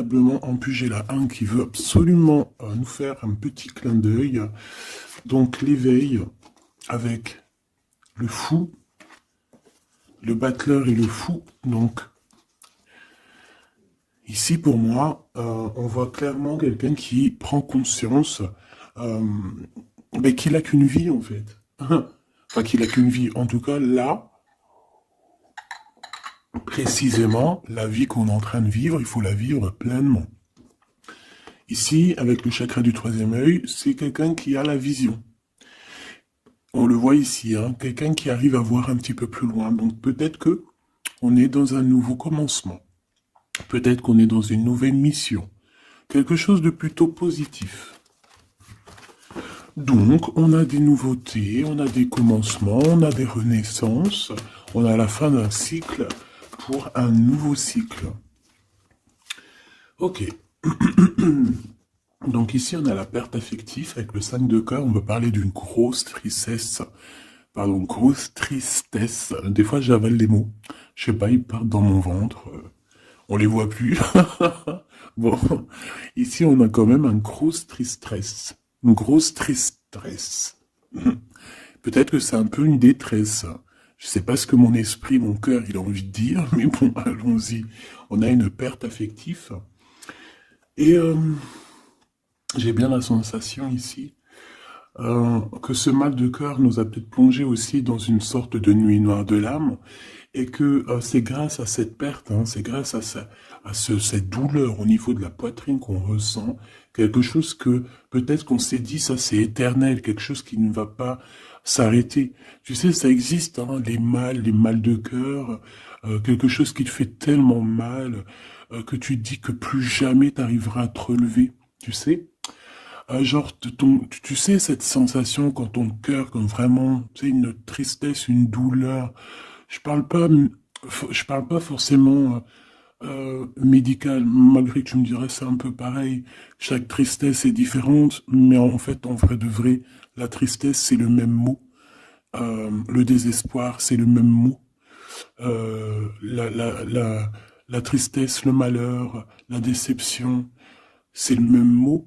En plus, j'ai la 1 qui veut absolument nous faire un petit clin d'œil. Donc, l'éveil avec le fou, le battleur et le fou. Donc, ici, pour moi, on voit clairement quelqu'un qui prend conscience mais qu'il n'a qu'une vie, en fait. Enfin, qu'il n'a qu'une vie. En tout cas, là, précisément, la vie qu'on est en train de vivre, il faut la vivre pleinement. Ici, avec le chakra du troisième œil, c'est quelqu'un qui a la vision. On le voit ici, hein, quelqu'un qui arrive à voir un petit peu plus loin. Donc peut-être que on est dans un nouveau commencement. Peut-être qu'on est dans une nouvelle mission. Quelque chose de plutôt positif. Donc, on a des nouveautés, on a des commencements, on a des renaissances, on a la fin d'un cycle pour un nouveau cycle. Ok. Donc ici, on a la perte affective avec le 5 de cœur. On veut parler d'une grosse tristesse. Pardon, grosse tristesse. Des fois, j'avale les mots. Je sais pas, ils partent dans mon ventre. On les voit plus. Bon, ici, on a quand même un grosse tristesse. Une grosse tristesse. Peut-être que c'est un peu une détresse. Je sais pas ce que mon esprit, mon cœur, il a envie de dire, mais bon, allons-y. On a une perte affective. Et j'ai bien la sensation ici que ce mal de cœur nous a peut-être plongé aussi dans une sorte de nuit noire de l'âme, et que c'est grâce à cette perte, hein, c'est grâce à, cette douleur au niveau de la poitrine qu'on ressent, quelque chose que peut-être qu'on s'est dit, ça c'est éternel, quelque chose qui ne va pas s'arrêter. Tu sais, ça existe, hein, les mal de cœur, quelque chose qui te fait tellement mal que tu te dis que plus jamais tu arriveras à te relever, tu sais. Genre, tu sais, cette sensation quand ton cœur, comme vraiment, tu sais, une tristesse, une douleur. Je parle pas, je parle pas forcément médical, malgré que tu me dirais c'est un peu pareil. Chaque tristesse est différente, mais en fait, en vrai de vrai, la tristesse, c'est le même mot. Le désespoir, c'est le même mot. La tristesse, le malheur, la déception, c'est le même mot.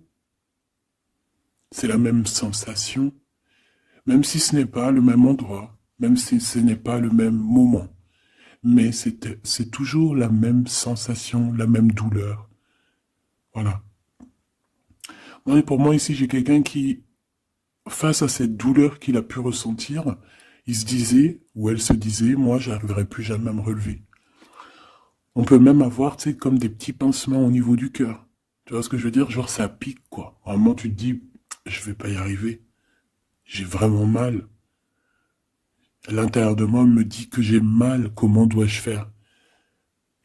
C'est la même sensation. Même si ce n'est pas le même endroit, même si ce n'est pas le même moment, mais c'est toujours la même sensation, la même douleur. Voilà. Moi, pour moi, ici, j'ai quelqu'un qui, face à cette douleur qu'il a pu ressentir, il se disait, ou elle se disait, moi, j'arriverai plus jamais à me relever. On peut même avoir, tu sais, comme des petits pincements au niveau du cœur. Tu vois ce que je veux dire? Genre, ça pique, quoi. À un moment, tu te dis, je vais pas y arriver. J'ai vraiment mal. L'intérieur de moi me dit que j'ai mal, comment dois-je faire?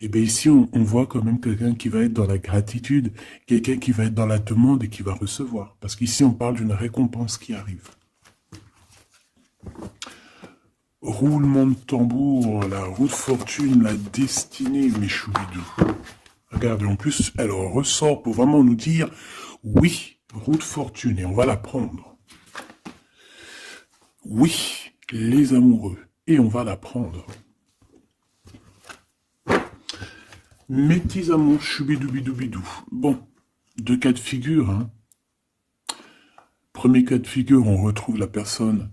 Et bien ici, on voit quand même quelqu'un qui va être dans la gratitude, quelqu'un qui va être dans la demande et qui va recevoir. Parce qu'ici, on parle d'une récompense qui arrive. Roulement de tambour, la roue de fortune, la destinée, mes choubidous. Regardez, en plus, elle ressort pour vraiment nous dire, oui, roue de fortune, et on va la prendre. Oui, les amoureux, et on va la prendre. Mes petits amours, choubidoubidoubidou. Bon, deux cas de figure, hein. Premier cas de figure, on retrouve la personne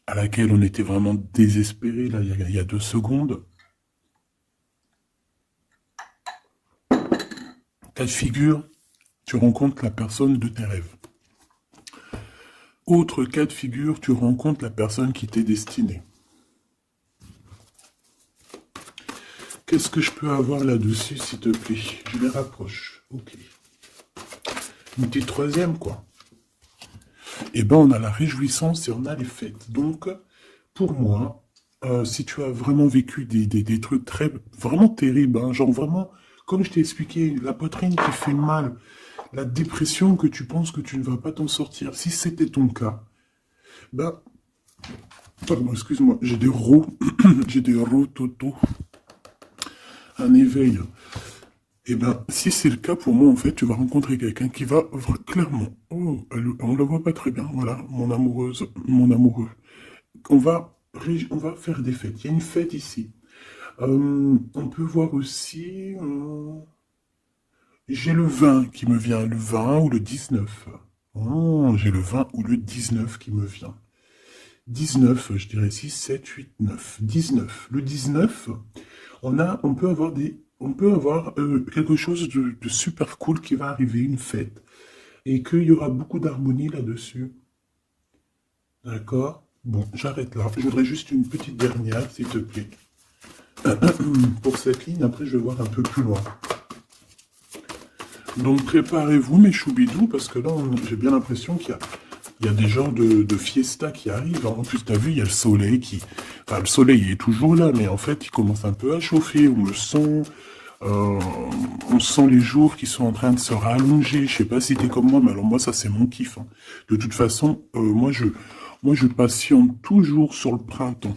à laquelle on était vraiment désespéré, là, il y a 2 secondes. Cas de figure, tu rencontres la personne de tes rêves. Autre cas de figure, tu rencontres la personne qui t'est destinée. Qu'est-ce que je peux avoir là-dessus, s'il te plaît? Je les rapproche. Ok. Une petite troisième, quoi. Eh ben, on a la réjouissance et on a les fêtes. Donc, pour moi, si tu as vraiment vécu des trucs vraiment terribles, hein, genre vraiment, comme je t'ai expliqué, la poitrine qui fait mal, la dépression que tu penses que tu ne vas pas t'en sortir, si c'était ton cas, ben, pardon, excuse-moi, j'ai des rots, j'ai des rototos, un éveil. Et ben, si c'est le cas pour moi, en fait, tu vas rencontrer quelqu'un qui va clairement, oh, on la voit pas très bien, voilà, mon amoureuse, mon amoureux. On va faire des fêtes. Il y a une fête ici. On peut voir aussi J'ai le 20 qui me vient, le 20 ou le 19. Oh, j'ai le 20 ou le 19 qui me vient. 19, je dirais 6, 7, 8, 9. 19. Le 19, on peut avoir quelque chose de super cool qui va arriver, une fête. Et qu'il y aura beaucoup d'harmonie là-dessus. D'accord? Bon, j'arrête là. Je voudrais juste une petite dernière, s'il te plaît. Pour cette ligne, après, je vais voir un peu plus loin. Donc, préparez-vous, mes choubidous, parce que là, j'ai bien l'impression qu'il y a des genres de fiesta qui arrivent. En plus, t'as vu, il y a le soleil qui... Enfin, le soleil il est toujours là, mais en fait, il commence un peu à chauffer. Euh, on sent les jours qui sont en train de se rallonger. Je sais pas si t'es comme moi, mais alors moi, ça, c'est mon kiff, hein. De toute façon, moi, je patiente toujours sur le printemps.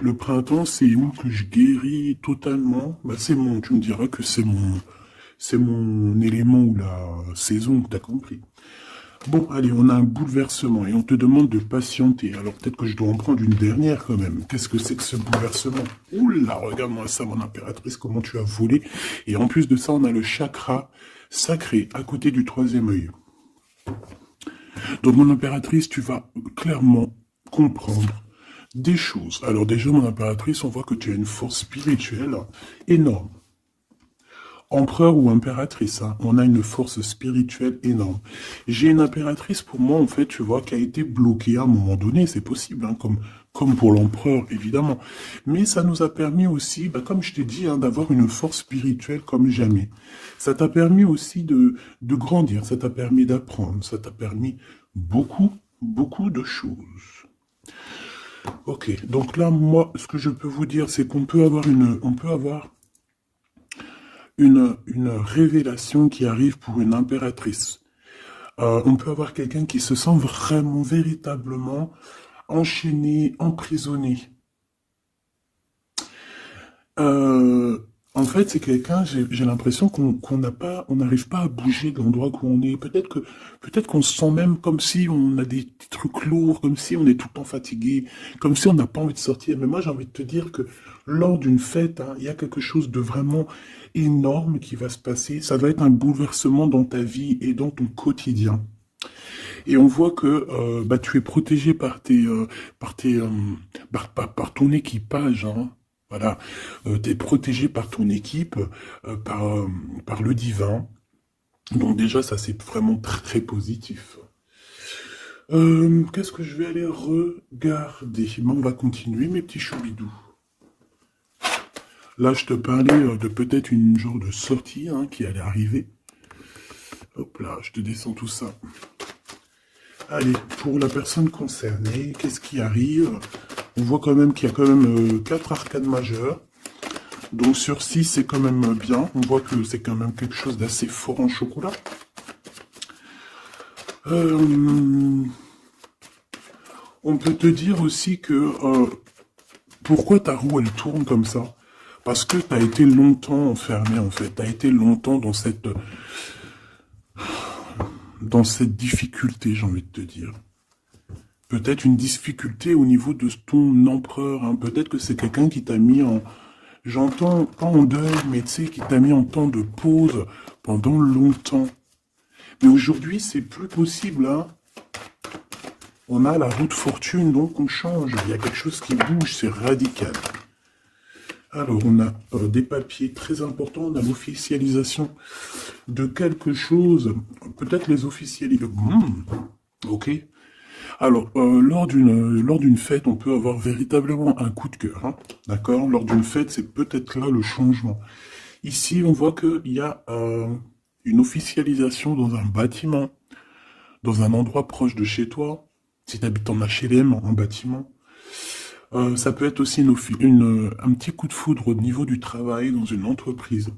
Le printemps, c'est où que je guéris totalement. Bah, tu me diras que c'est mon élément ou la saison, t'as compris. Bon, allez, on a un bouleversement et on te demande de patienter. Alors peut-être que je dois en prendre une dernière quand même. Qu'est-ce que c'est que ce bouleversement? Oula, regarde-moi ça, mon impératrice, comment tu as volé. Et en plus de ça, on a le chakra sacré à côté du troisième œil. Donc, mon impératrice, tu vas clairement comprendre des choses. Alors déjà, mon impératrice, on voit que tu as une force spirituelle énorme. Empereur ou impératrice, hein, on a une force spirituelle énorme. J'ai une impératrice, pour moi, en fait, tu vois, qui a été bloquée à un moment donné, c'est possible, hein, comme pour l'empereur, évidemment. Mais ça nous a permis aussi, bah, comme je t'ai dit, hein, d'avoir une force spirituelle comme jamais. Ça t'a permis aussi de grandir, ça t'a permis d'apprendre, ça t'a permis beaucoup, beaucoup de choses. Ok, donc là, moi, ce que je peux vous dire, c'est qu'on peut avoir une révélation qui arrive pour une impératrice. On peut avoir quelqu'un qui se sent vraiment, véritablement enchaîné, emprisonné. Euh, En fait, c'est quelqu'un, j'ai l'impression qu'on n'a pas, on n'arrive pas à bouger de l'endroit où on est. Peut-être qu'on se sent même comme si on a des trucs lourds, comme si on est tout le temps fatigué, comme si on n'a pas envie de sortir. Mais moi, j'ai envie de te dire que lors d'une fête, hein, il y a quelque chose de vraiment énorme qui va se passer. Ça va être un bouleversement dans ta vie et dans ton quotidien. Et on voit que bah, tu es protégé par par ton équipage, hein. Voilà, tu es protégé par ton équipe, par le divin. Donc déjà, ça c'est vraiment très positif. Qu'est-ce que je vais aller regarder? Bon, on va continuer, mes petits choubidous. Là, je te parlais de peut-être une genre de sortie hein, qui allait arriver. Hop là, je te descends tout ça. Allez, pour la personne concernée, qu'est-ce qui arrive? On voit quand même qu'il y a quand même 4 arcades majeures. Donc sur 6, c'est quand même bien. On voit que c'est quand même quelque chose d'assez fort en chocolat. On peut te dire aussi que pourquoi ta roue elle tourne comme ça? Parce que tu as été longtemps enfermé en fait. Tu as été longtemps dans cette difficulté, j'ai envie de te dire. Peut-être une difficulté au niveau de ton empereur. Hein. Peut-être que c'est quelqu'un qui t'a mis en... J'entends pas en deuil, mais tu sais, qui t'a mis en temps de pause pendant longtemps. Mais aujourd'hui, c'est plus possible. Hein. On a la roue de fortune, donc on change. Il y a quelque chose qui bouge, c'est radical. Alors, on a des papiers très importants. On a l'officialisation de quelque chose. Peut-être les officialisations. Ok. Alors, lors d'une fête, on peut avoir véritablement un coup de cœur. Hein, d'accord? Lors d'une fête, c'est peut-être là le changement. Ici, on voit qu'il y a une officialisation dans un bâtiment, dans un endroit proche de chez toi. Si tu habites en HLM, en bâtiment. Ça peut être aussi un petit coup de foudre au niveau du travail dans une entreprise.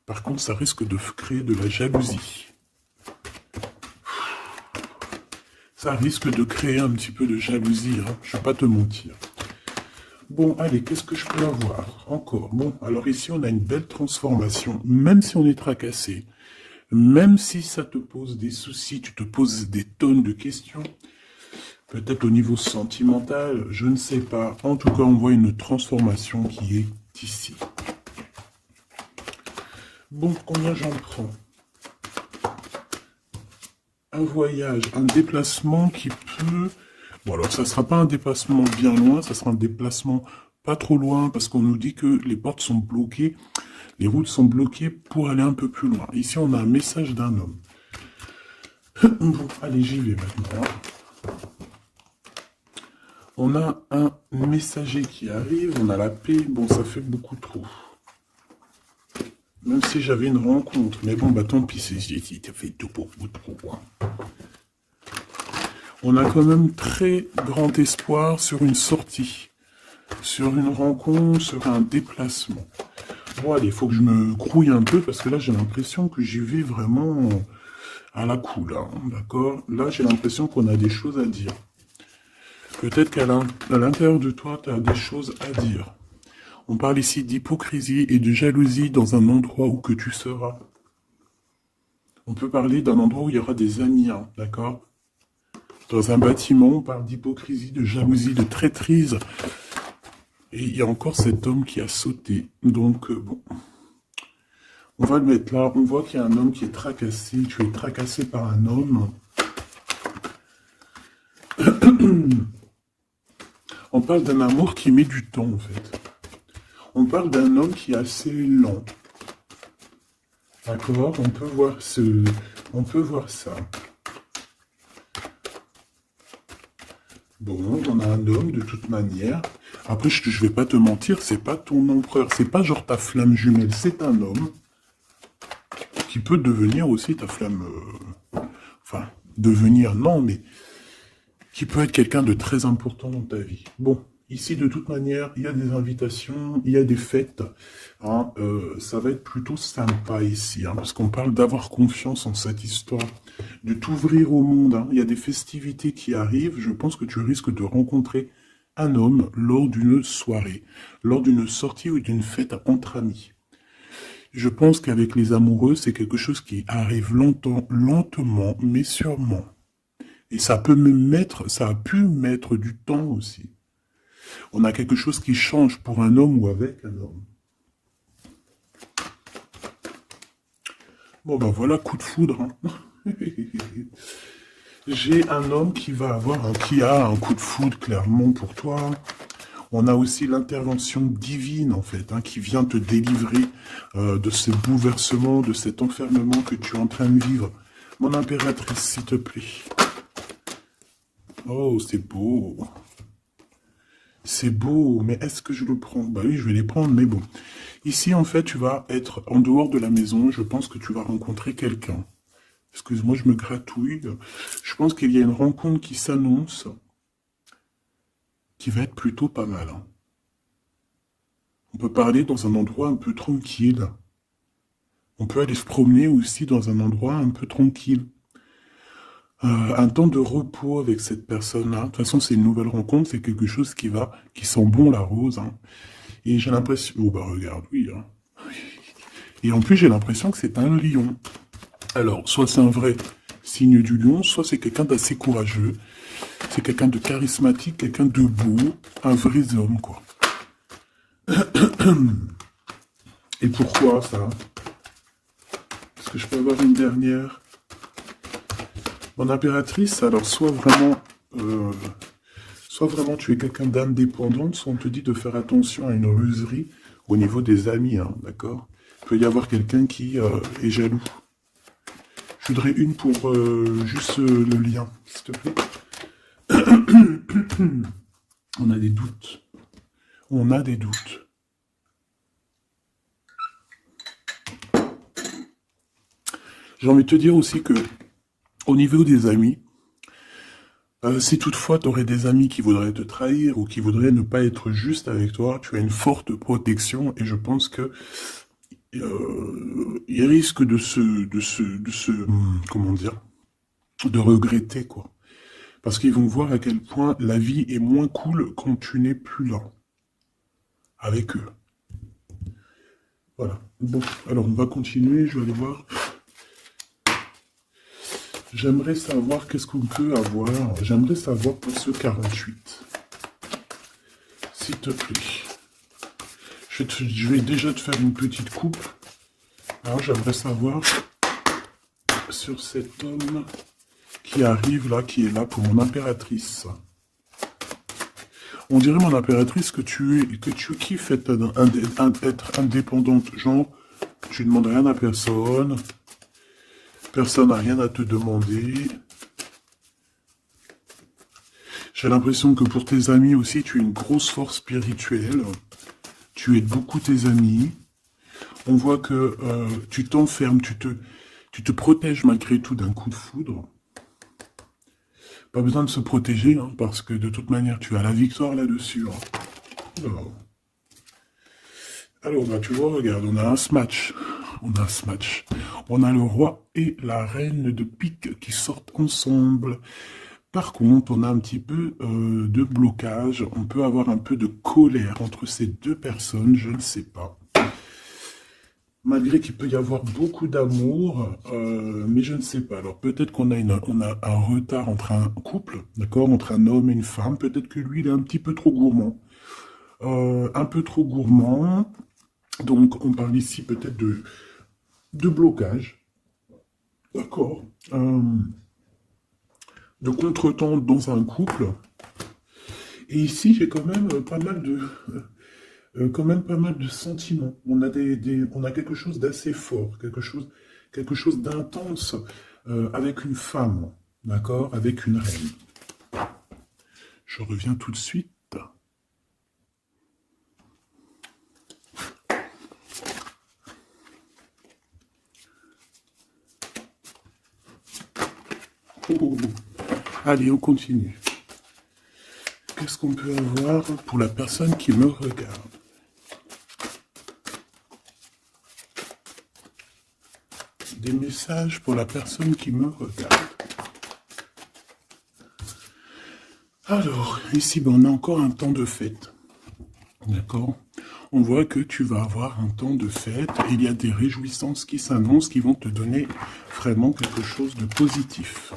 Par contre, ça risque de créer de la jalousie. Ça risque de créer un petit peu de jalousie, hein, je ne vais pas te mentir. Bon, allez, qu'est-ce que je peux avoir encore? Bon, alors ici, on a une belle transformation, même si on est tracassé, même si ça te pose des soucis, tu te poses des tonnes de questions, peut-être au niveau sentimental, je ne sais pas. En tout cas, on voit une transformation qui est ici. Bon, combien j'en prends? un voyage, un déplacement qui peut... Bon, alors ça sera pas un déplacement bien loin, ça sera un déplacement pas trop loin, parce qu'on nous dit que les portes sont bloquées, les routes sont bloquées pour aller un peu plus loin. Ici, on a un message d'un homme. Bon, allez, j'y vais maintenant. On a un messager qui arrive, on a la paix, bon, ça fait beaucoup trop. Même si j'avais une rencontre, mais bon, bah tant pis, ça fait tout beaucoup trop. Hein. On a quand même très grand espoir sur une sortie, sur une rencontre, sur un déplacement. Bon, allez, il faut que je me grouille un peu, parce que là, j'ai l'impression que j'y vais vraiment à la cool, hein, d'accord? Là, j'ai l'impression qu'on a des choses à dire. Peut-être qu'à l'intérieur de toi, tu as des choses à dire. On parle ici d'hypocrisie et de jalousie dans un endroit où que tu seras. On peut parler d'un endroit où il y aura des amis, hein, d'accord? Dans un bâtiment, on parle d'hypocrisie, de jalousie, de traîtrise. Et il y a encore cet homme qui a sauté. Donc, bon. On va le mettre là. On voit qu'il y a un homme qui est tracassé. Tu es tracassé par un homme. On parle d'un amour qui met du temps, en fait. On parle d'un homme qui est assez lent. D'accord? On peut voir ça. Bon, on a un homme de toute manière. Après, je vais pas te mentir, c'est pas ton empereur. C'est pas genre ta flamme jumelle. C'est un homme qui peut devenir aussi ta flamme... Enfin, devenir, non, mais... qui peut être quelqu'un de très important dans ta vie. Bon, ici, de toute manière, il y a des invitations, il y a des fêtes. Hein, ça va être plutôt sympa ici, hein, parce qu'on parle d'avoir confiance en cette histoire, de t'ouvrir au monde. Hein. Il y a des festivités qui arrivent. Je pense que tu risques de rencontrer un homme lors d'une soirée, lors d'une sortie ou d'une fête entre amis. Je pense qu'avec les amoureux, c'est quelque chose qui arrive lentement, mais sûrement. Et ça peut ça a pu mettre du temps aussi. On a quelque chose qui change pour un homme ou avec un homme. Bon ben voilà, coup de foudre. Hein. J'ai un homme qui a un coup de foudre clairement pour toi. On a aussi l'intervention divine en fait, hein, qui vient te délivrer de ce bouleversement, de cet enfermement que tu es en train de vivre. Mon impératrice, s'il te plaît. Oh, c'est beau. C'est beau, mais est-ce que je le prends? Bah oui, je vais les prendre, mais bon. Ici, en fait, tu vas être en dehors de la maison. Je pense que tu vas rencontrer quelqu'un. Excuse-moi, je me gratouille. Je pense qu'il y a une rencontre qui s'annonce, qui va être plutôt pas mal. Hein. On peut parler dans un endroit un peu tranquille. On peut aller se promener aussi dans un endroit un peu tranquille. Un temps de repos avec cette personne-là. De toute façon, c'est une nouvelle rencontre, c'est quelque chose qui sent bon la rose. Hein. Et j'ai l'impression... Oh bah regarde, oui. Hein. Et en plus, j'ai l'impression que c'est un lion. Alors, soit c'est un vrai signe du lion, soit c'est quelqu'un d'assez courageux. C'est quelqu'un de charismatique, quelqu'un de beau, un vrai homme, quoi. Et pourquoi ça? Est-ce que je peux avoir une dernière? Mon impératrice, alors soit vraiment tu es quelqu'un d'indépendante, soit on te dit de faire attention à une ruserie au niveau des amis, hein, d'accord? Il peut y avoir quelqu'un qui est jaloux. Je voudrais une pour juste le lien, s'il te plaît. On a des doutes. On a des doutes. J'ai envie de te dire aussi que, au niveau des amis, si toutefois tu aurais des amis qui voudraient te trahir ou qui voudraient ne pas être juste avec toi, tu as une forte protection et je pense que ils risquent comment dire, de regretter quoi. Parce qu'ils vont voir à quel point la vie est moins cool quand tu n'es plus là avec eux. Voilà. Bon, alors on va continuer, je vais aller voir. J'aimerais savoir qu'est-ce qu'on peut avoir. J'aimerais savoir pour ce 48. S'il te plaît. Je vais déjà te faire une petite coupe. Alors j'aimerais savoir sur cet homme qui arrive là, qui est là pour mon impératrice. On dirait, mon impératrice, que tu kiffes être indépendante. Genre, tu ne demandes rien à personne. Personne n'a rien à te demander. J'ai l'impression que pour tes amis aussi, tu es une grosse force spirituelle. Tu aides beaucoup tes amis. On voit que tu t'enfermes, tu te protèges malgré tout d'un coup de foudre. Pas besoin de se protéger, hein, parce que de toute manière, tu as la victoire là-dessus. Hein. Alors, bah, tu vois, regarde, on a un smash. On a un smash. On a le roi et la reine de pique qui sortent ensemble. Par contre, on a un petit peu de blocage. On peut avoir un peu de colère entre ces deux personnes, je ne sais pas. Malgré qu'il peut y avoir beaucoup d'amour, mais je ne sais pas. Alors peut-être qu'on a, on a un retard entre un couple, d'accord, entre un homme et une femme. Peut-être que lui, il est un petit peu trop gourmand. Un peu trop gourmand. Donc on parle ici peut-être de blocage. D'accord. De contretemps dans un couple. Et ici, j'ai quand même pas mal de sentiments. On a on a quelque chose d'assez fort, quelque chose d'intense avec une femme, d'accord, avec une reine. Je reviens tout de suite. Oh. Allez, on continue. Qu'est-ce qu'on peut avoir pour la personne qui me regarde? Des messages pour la personne qui me regarde. Alors, ici, ben, on a encore un temps de fête. D'accord? On voit que tu vas avoir un temps de fête et il y a des réjouissances qui s'annoncent qui vont te donner vraiment quelque chose de positif.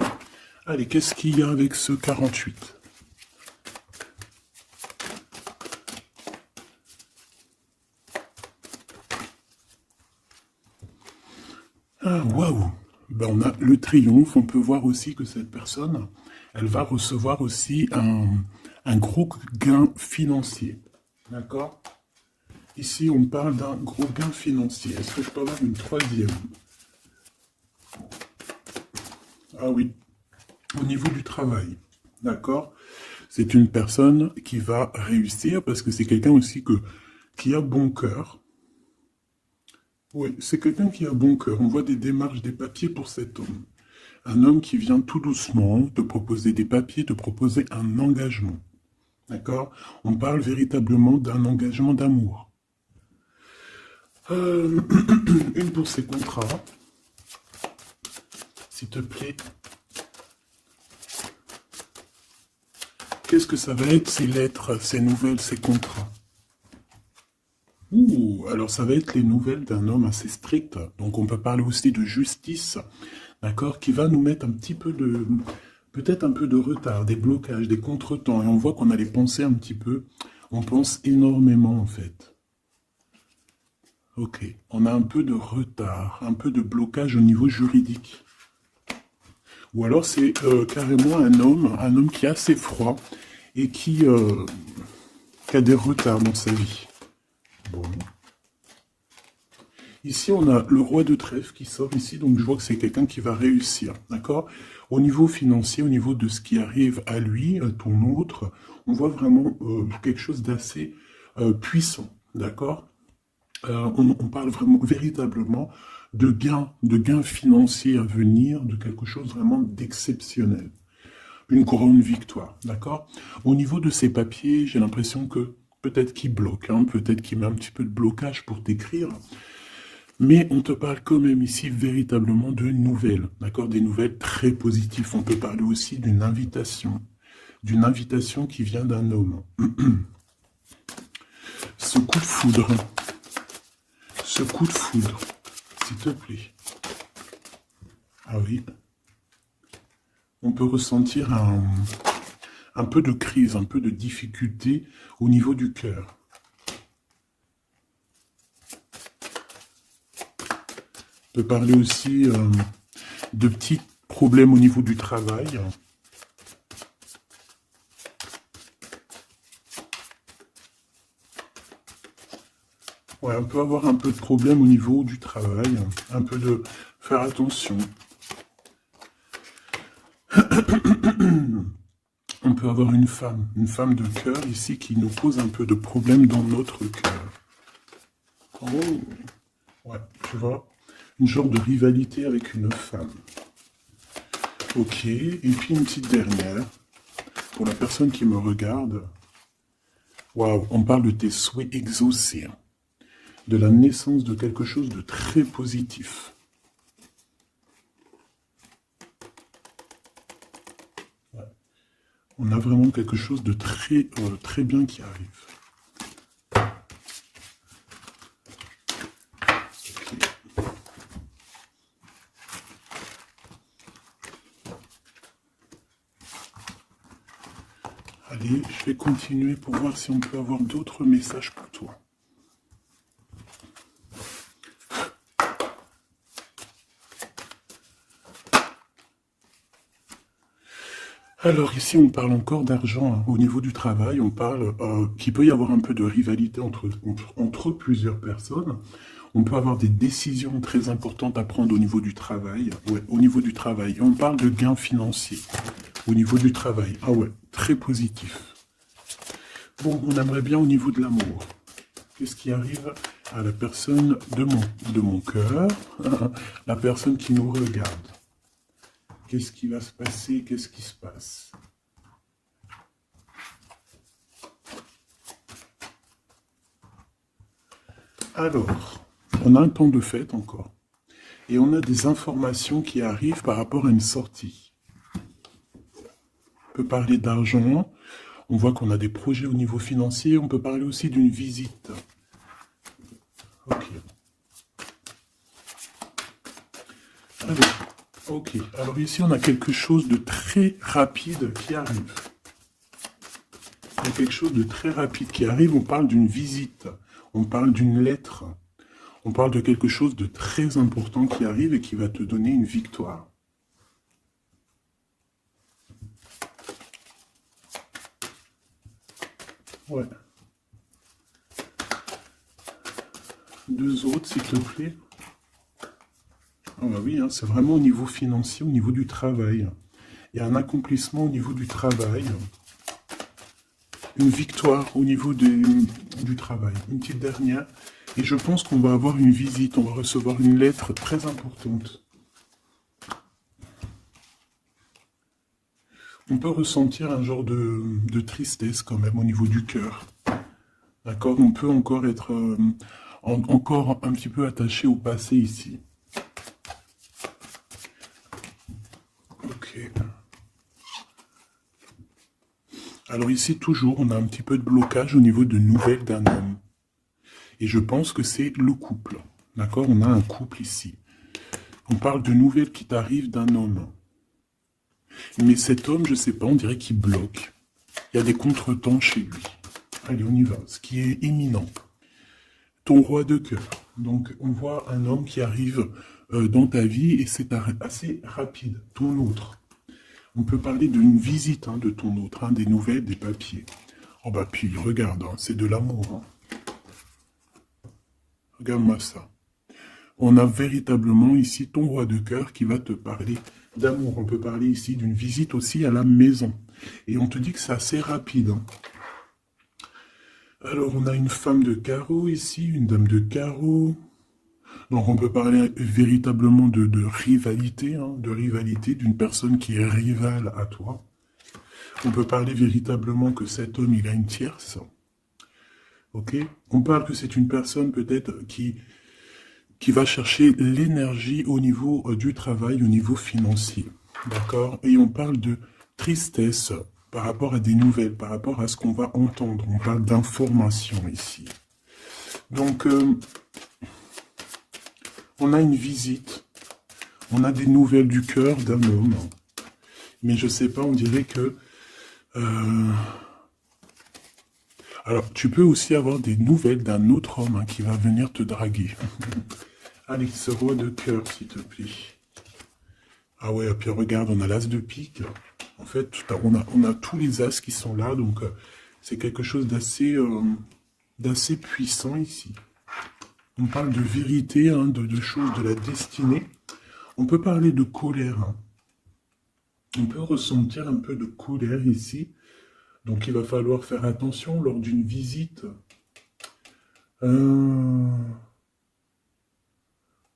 Allez, qu'est-ce qu'il y a avec ce 48? Ah, waouh! Ben, on a le triomphe. On peut voir aussi que cette personne, elle va recevoir aussi un gros gain financier. D'accord? Ici, on parle d'un gros gain financier. Est-ce que je peux avoir une troisième? Ah oui, au niveau du travail. D'accord? C'est une personne qui va réussir parce que c'est quelqu'un aussi qui a bon cœur. Oui, c'est quelqu'un qui a bon cœur. On voit des démarches, des papiers pour cet homme. Un homme qui vient tout doucement te proposer des papiers, te proposer un engagement. D'accord? On parle véritablement d'un engagement d'amour. Une pour ses contrats. S'il te plaît. Qu'est-ce que ça va être, ces lettres, ces nouvelles, ces contrats? Ouh, alors ça va être les nouvelles d'un homme assez strict. Donc on peut parler aussi de justice, d'accord, qui va nous mettre un petit peu de, peut-être un peu de retard, des blocages, des contretemps. Et on voit qu'on a les pensées un petit peu. On pense énormément en fait. Ok, on a un peu de retard, un peu de blocage au niveau juridique. Ou alors c'est carrément un homme qui est assez froid et qui a des retards dans sa vie. Bon. Ici, on a le roi de trèfle qui sort ici, donc je vois que c'est quelqu'un qui va réussir, d'accord? Au niveau financier, au niveau de ce qui arrive à lui, à ton autre, on voit vraiment quelque chose d'assez puissant, d'accord? On parle vraiment, véritablement de gains financiers à venir, de quelque chose vraiment d'exceptionnel. Une grande victoire, d'accord? Au niveau de ces papiers, j'ai l'impression que peut-être qu'il bloque, hein, peut-être qu'il met un petit peu de blocage pour t'écrire, mais on te parle quand même ici véritablement de nouvelles, d'accord? Des nouvelles très positives. On peut parler aussi d'une invitation qui vient d'un homme. Ce coup de foudre, s'il te plaît. Ah oui, on peut ressentir un peu de crise, un peu de difficulté au niveau du cœur. On peut parler aussi de petites problème au niveau du travail. Ouais, on peut avoir un peu de problème au niveau du travail, un peu de faire attention. On peut avoir une femme de cœur ici qui nous pose un peu de problème dans notre cœur. Oh, ouais, tu vois, une genre de rivalité avec une femme. Ok, et puis une petite dernière, pour la personne qui me regarde. Waouh, on parle de tes souhaits exaucés, hein, de la naissance de quelque chose de très positif. On a vraiment quelque chose de très, très bien qui arrive. Okay. Allez, je vais continuer pour voir si on peut avoir d'autres messages pour toi. Alors ici, on parle encore d'argent, hein. Au niveau du travail, on parle qu'il peut y avoir un peu de rivalité entre plusieurs personnes. On peut avoir des décisions très importantes à prendre au niveau du travail. Ouais, au niveau du travail. Et on parle de gains financiers au niveau du travail. Ah ouais, très positif. Bon, on aimerait bien au niveau de l'amour. Qu'est-ce qui arrive à la personne de mon cœur, la personne qui nous regarde? Qu'est-ce qui va se passer? Qu'est-ce qui se passe? Alors, on a un temps de fête encore. Et on a des informations qui arrivent par rapport à une sortie. On peut parler d'argent. On voit qu'on a des projets au niveau financier. On peut parler aussi d'une visite. Ok. Ok, alors ici on a quelque chose de très rapide qui arrive. Il y a quelque chose de très rapide qui arrive, on parle d'une visite, on parle d'une lettre, on parle de quelque chose de très important qui arrive et qui va te donner une victoire. Ouais. Deux autres, s'il te plaît. Ah bah oui, hein, c'est vraiment au niveau financier, au niveau du travail. Il y a un accomplissement au niveau du travail. Une victoire au niveau du travail. Une petite dernière. Et je pense qu'on va avoir une visite, on va recevoir une lettre très importante. On peut ressentir un genre de tristesse quand même au niveau du cœur. D'accord? On peut encore être encore un petit peu attaché au passé ici. Ok. Alors ici, toujours, on a un petit peu de blocage au niveau de nouvelles d'un homme. Et je pense que c'est le couple. D'accord? On a un couple ici. On parle de nouvelles qui t'arrivent d'un homme. Mais cet homme, je ne sais pas, on dirait qu'il bloque. Il y a des contretemps chez lui. Allez, on y va. Ce qui est imminent. Ton roi de cœur. Donc, on voit un homme qui arrive dans ta vie et c'est assez rapide. Ton autre. On peut parler d'une visite de ton autre, des nouvelles, des papiers. Oh bah puis, regarde, c'est de l'amour. Regarde-moi ça. On a véritablement ici ton roi de cœur qui va te parler d'amour. On peut parler ici d'une visite aussi à la maison. Et on te dit que c'est assez rapide. Alors, on a une femme de carreau ici, une dame de carreau. Donc, on peut parler véritablement de rivalité, de rivalité d'une personne qui est rivale à toi. On peut parler véritablement que cet homme, il a une tierce. Ok? On parle que c'est une personne peut-être qui va chercher l'énergie au niveau du travail, au niveau financier. D'accord? Et on parle de tristesse par rapport à des nouvelles, par rapport à ce qu'on va entendre. On parle d'information ici. Donc, on a une visite. On a des nouvelles du cœur d'un homme. Mais je sais pas, on dirait que... Alors, tu peux aussi avoir des nouvelles d'un autre homme qui va venir te draguer. Allez, ce roi de cœur, s'il te plaît. Ah ouais, et puis regarde, on a l'as de pique. En fait, on a tous les as qui sont là, donc c'est quelque chose d'assez puissant ici. On parle de vérité, hein, de choses, de la destinée. On peut parler de colère, hein. On peut ressentir un peu de colère ici. Donc il va falloir faire attention lors d'une visite.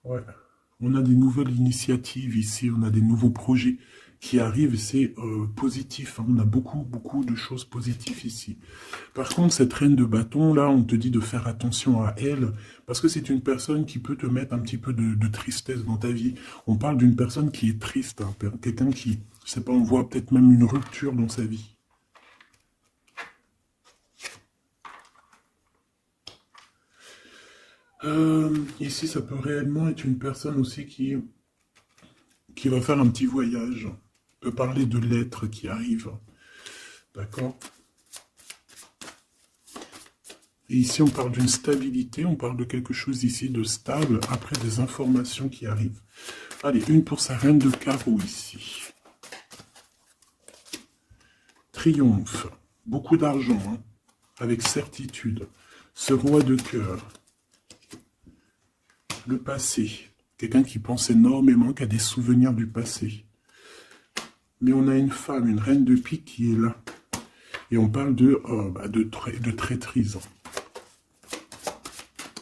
Ouais. On a des nouvelles initiatives ici, on a des nouveaux projets qui arrivent, et c'est positif, hein. On a beaucoup, beaucoup de choses positives ici. Par contre, cette reine de bâton, là, on te dit de faire attention à elle, parce que c'est une personne qui peut te mettre un petit peu de tristesse dans ta vie. On parle d'une personne qui est triste, hein, quelqu'un qui, je sais pas, on voit peut-être même une rupture dans sa vie. Ici, ça peut réellement être une personne aussi qui va faire un petit voyage. On peut parler de lettres qui arrivent. D'accord? Et ici, on parle d'une stabilité, on parle de quelque chose ici de stable, après des informations qui arrivent. Allez, une pour sa reine de carreau ici. Triomphe, beaucoup d'argent, hein, avec certitude. Ce roi de cœur. Le passé, quelqu'un qui pense énormément, qui a des souvenirs du passé. Mais on a une femme, une reine de pique qui est là. Et on parle de traîtrise.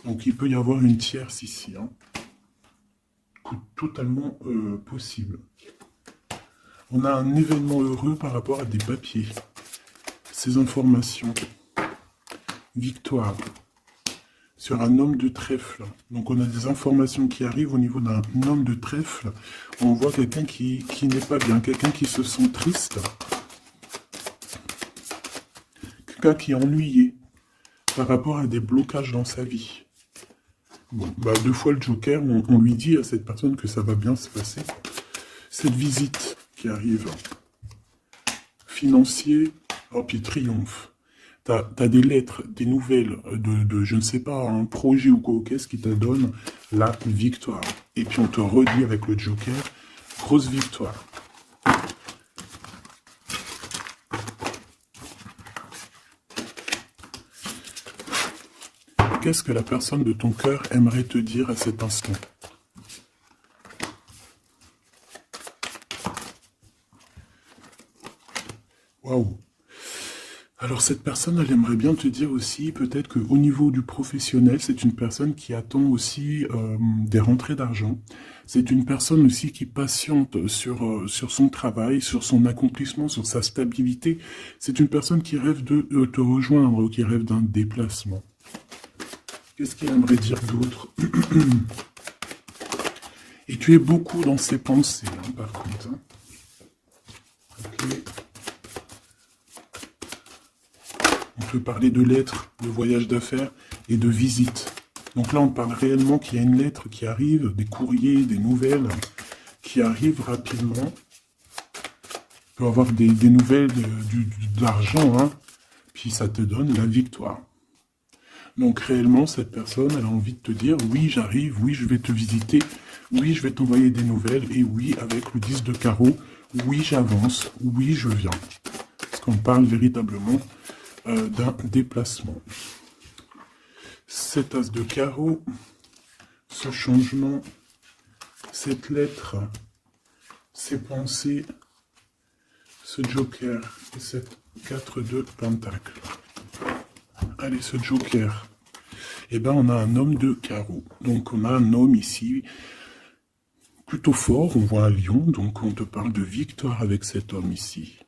Donc il peut y avoir une tierce ici, hein. Totalement possible. On a un événement heureux par rapport à des papiers. Ces informations. Victoire. Sur un homme de trèfle. Donc on a des informations qui arrivent au niveau d'un homme de trèfle. On voit quelqu'un qui n'est pas bien, quelqu'un qui se sent triste. Quelqu'un qui est ennuyé par rapport à des blocages dans sa vie. Bon, bah, deux fois le Joker, on lui dit à cette personne que ça va bien se passer. Cette visite qui arrive. Financier, oh puis triomphe. T'as des lettres, des nouvelles je ne sais pas, un projet ou quoi, qu'est-ce qui te donne la victoire. Et puis on te redit avec le Joker, grosse victoire. Qu'est-ce que la personne de ton cœur aimerait te dire à cet instant? Waouh! Alors cette personne, elle aimerait bien te dire aussi, peut-être qu'au niveau du professionnel, c'est une personne qui attend aussi des rentrées d'argent. C'est une personne aussi qui patiente sur son travail, sur son accomplissement, sur sa stabilité. C'est une personne qui rêve de te rejoindre, qui rêve d'un déplacement. Qu'est-ce qu'il aimerait dire d'autre? Et tu es beaucoup dans ses pensées, hein, par contre. Hein. Okay. On peut parler de lettres, de voyages d'affaires et de visites. Donc là, on parle réellement qu'il y a une lettre qui arrive, des courriers, des nouvelles qui arrivent rapidement. On peut avoir des nouvelles, de l'argent, hein, puis ça te donne la victoire. Donc réellement, cette personne, elle a envie de te dire, oui, j'arrive, oui, je vais te visiter, oui, je vais t'envoyer des nouvelles, et oui, avec le 10 de carreau, oui, j'avance, oui, je viens. Parce qu'on parle véritablement d'un déplacement. Cet as de carreau, ce changement, cette lettre, ces pensées, ce joker et cette 4 de pentacle. Allez, ce joker. Eh bien, on a un homme de carreau. Donc, on a un homme ici plutôt fort. On voit un lion. Donc, on te parle de victoire avec cet homme ici.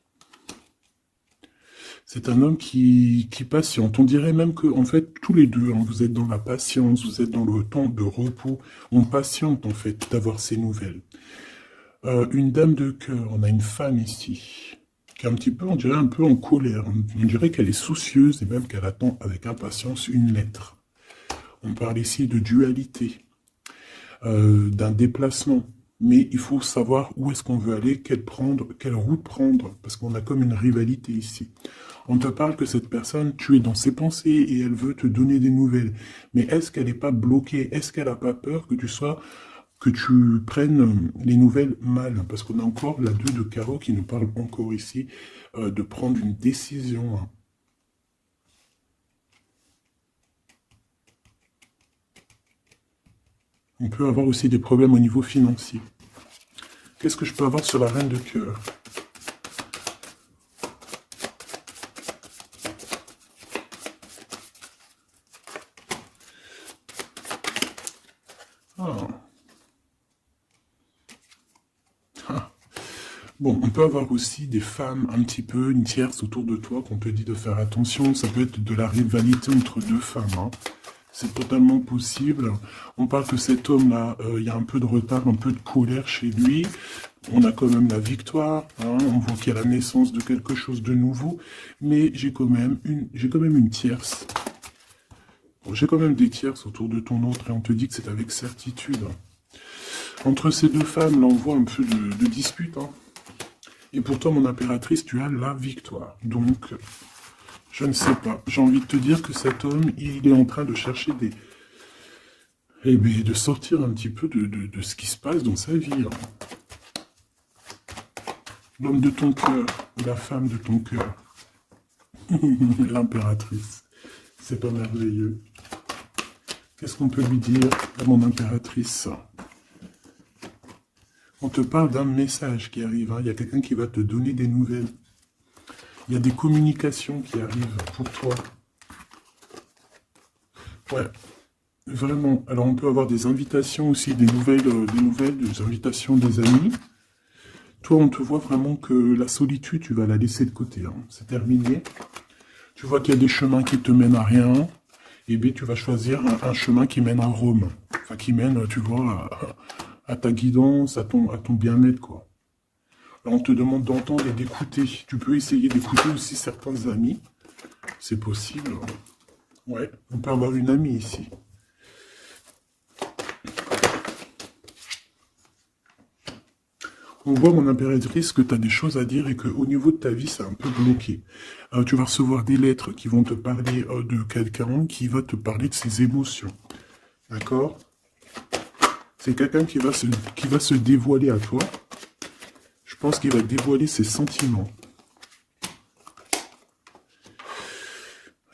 C'est un homme qui patiente. On dirait même que, en fait, tous les deux, hein, vous êtes dans la patience, vous êtes dans le temps de repos. On patiente, en fait, d'avoir ces nouvelles. Une dame de cœur. On a une femme ici qui est un petit peu, on dirait un peu en colère. On dirait qu'elle est soucieuse et même qu'elle attend avec impatience une lettre. On parle ici de dualité, d'un déplacement. Mais il faut savoir où est-ce qu'on veut aller, quelle route prendre, parce qu'on a comme une rivalité ici. On te parle que cette personne, tu es dans ses pensées et elle veut te donner des nouvelles. Mais est-ce qu'elle n'est pas bloquée? Est-ce qu'elle n'a pas peur que tu sois que tu prennes les nouvelles mal, parce qu'on a encore la 2 de carreau qui nous parle encore ici de prendre une décision. Hein. On peut avoir aussi des problèmes au niveau financier. Qu'est-ce que je peux avoir sur la reine de cœur? Ah. Ah. Bon, on peut avoir aussi des femmes un petit peu, une tierce autour de toi qu'on te dit de faire attention. Ça peut être de la rivalité entre deux femmes. Hein. C'est totalement possible. On parle que cet homme-là, il y a un peu de retard, un peu de colère chez lui. On a quand même la victoire. Hein. On voit qu'il y a la naissance de quelque chose de nouveau. Mais j'ai quand même une tierce. Bon, j'ai quand même des tierces autour de ton autre et on te dit que c'est avec certitude. Entre ces deux femmes, là, on voit un peu de dispute. Hein. Et pourtant, mon impératrice, tu as la victoire. Donc, je ne sais pas. J'ai envie de te dire que cet homme, il est en train de chercher des... Eh bien, de sortir un petit peu de ce qui se passe dans sa vie. Hein. L'homme de ton cœur, ou la femme de ton cœur. L'impératrice. C'est pas merveilleux. Qu'est-ce qu'on peut lui dire à mon impératrice? On te parle d'un message qui arrive. Hein. Il y a quelqu'un qui va te donner des nouvelles. Il y a des communications qui arrivent pour toi. Ouais, vraiment. Alors, on peut avoir des invitations aussi, des nouvelles, des invitations des amis. Toi, on te voit vraiment que la solitude, tu vas la laisser de côté. Hein. C'est terminé. Tu vois qu'il y a des chemins qui te mènent à rien. Et bien, tu vas choisir un chemin qui mène à Rome. Enfin, qui mène, tu vois, à ta guidance, à ton bien-être, quoi. Alors, on te demande d'entendre et d'écouter. Tu peux essayer d'écouter aussi certains amis. C'est possible. Ouais, on peut avoir une amie ici. On voit, mon impératrice, que tu as des choses à dire et qu'au niveau de ta vie, c'est un peu bloqué. Tu vas recevoir des lettres qui vont te parler de quelqu'un qui va te parler de ses émotions. D'accord? C'est quelqu'un qui va se dévoiler à toi. Je pense qu'il va dévoiler ses sentiments.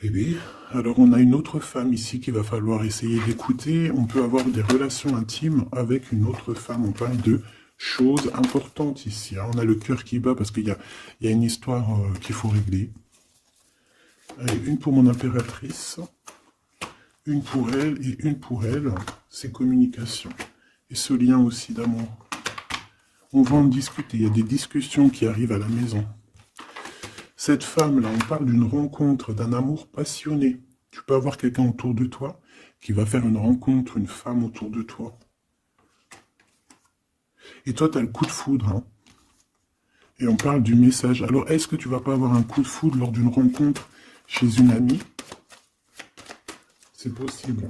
Eh bien, alors on a une autre femme ici qu'il va falloir essayer d'écouter. On peut avoir des relations intimes avec une autre femme. On parle de choses importantes ici. Hein. On a le cœur qui bat parce qu'il y a une histoire qu'il faut régler. Allez, une pour mon impératrice, une pour elle et une pour elle. C'est communication. Et ce lien aussi d'amour. On va en discuter. Il y a des discussions qui arrivent à la maison. Cette femme-là, on parle d'une rencontre, d'un amour passionné. Tu peux avoir quelqu'un autour de toi qui va faire une rencontre, une femme autour de toi. Et toi, tu as le coup de foudre. Hein. Et on parle du message. Alors, est-ce que tu vas pas avoir un coup de foudre lors d'une rencontre chez une amie? C'est possible.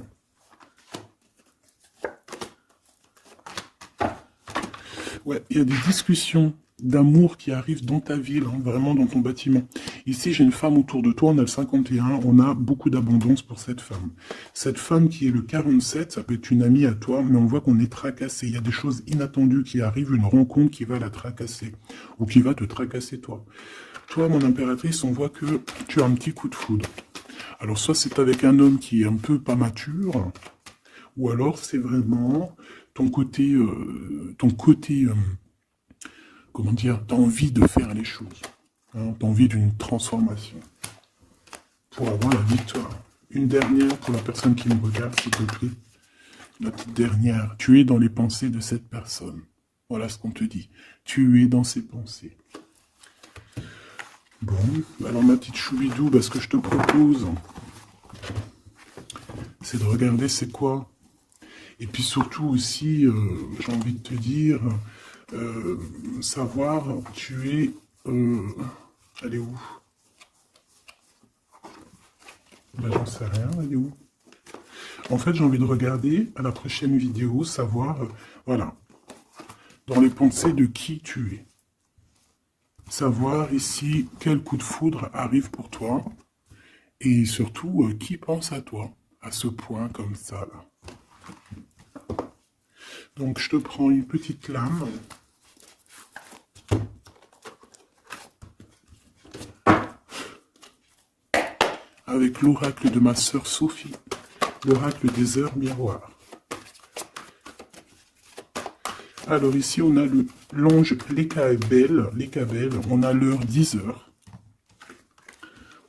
Ouais, il y a des discussions d'amour qui arrivent dans ta ville, hein, vraiment dans ton bâtiment. Ici, j'ai une femme autour de toi, on a le 51, on a beaucoup d'abondance pour cette femme. Cette femme qui est le 47, ça peut être une amie à toi, mais on voit qu'on est tracassé. Il y a des choses inattendues qui arrivent, une rencontre qui va la tracasser, ou qui va te tracasser toi. Toi, mon impératrice, on voit que tu as un petit coup de foudre. Alors, soit c'est avec un homme qui est un peu pas mature, ou alors c'est vraiment ton côté, comment dire, tu as envie de faire les choses. Hein, tu as envie d'une transformation pour avoir la victoire. Une dernière pour la personne qui me regarde, s'il te plaît. La petite dernière. Tu es dans les pensées de cette personne. Voilà ce qu'on te dit. Tu es dans ses pensées. Bon, alors ma petite choubidou, ce que je te propose, c'est de regarder c'est quoi. Et puis surtout aussi, j'ai envie de te dire, savoir, tu es... elle est où? J'en sais rien, elle est où? En fait, j'ai envie de regarder à la prochaine vidéo, savoir, voilà, dans les pensées de qui tu es. Savoir ici quel coup de foudre arrive pour toi. Et surtout, qui pense à toi, à ce point comme ça, là. Donc, je te prends une petite lame. Avec l'oracle de ma sœur Sophie, l'oracle des heures miroirs. Alors ici, on a l'ange Lekabel, on a l'heure 10 heures.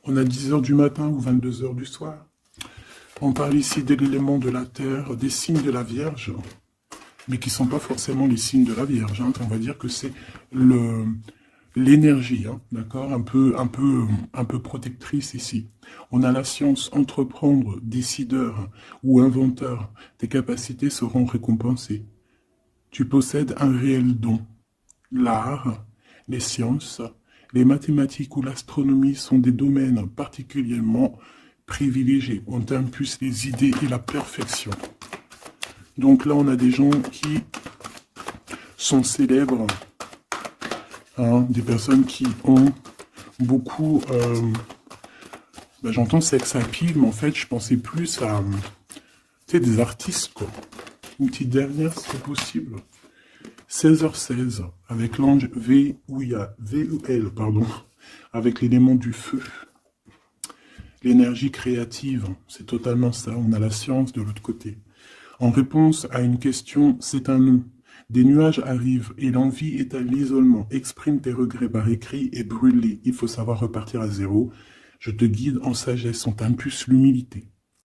On a 10 heures du matin ou 22 heures du soir. On parle ici de l'élément de la terre, des signes de la Vierge, mais qui ne sont pas forcément les signes de la Vierge. Hein. On va dire que c'est l'énergie, hein, d'accord, un peu protectrice ici. On a la science, entreprendre, décideur ou inventeur. Tes capacités seront récompensées. Tu possèdes un réel don. L'art, les sciences, les mathématiques ou l'astronomie sont des domaines particulièrement privilégiés. On t'impulse les idées et la perfection. Donc là, on a des gens qui sont célèbres, hein, des personnes qui ont beaucoup... j'entends sex appeal, mais en fait, je pensais plus à des artistes, quoi. Une petite dernière, si c'est possible. 16h16, avec l'ange VUL, pardon, avec l'élément du feu. L'énergie créative, c'est totalement ça. On a la science de l'autre côté. En réponse à une question, c'est un non. Des nuages arrivent et l'envie est à l'isolement. Exprime tes regrets par écrit et brûle-les. Il faut savoir repartir à zéro. Je te guide en sagesse, on t'impulse l'humilité.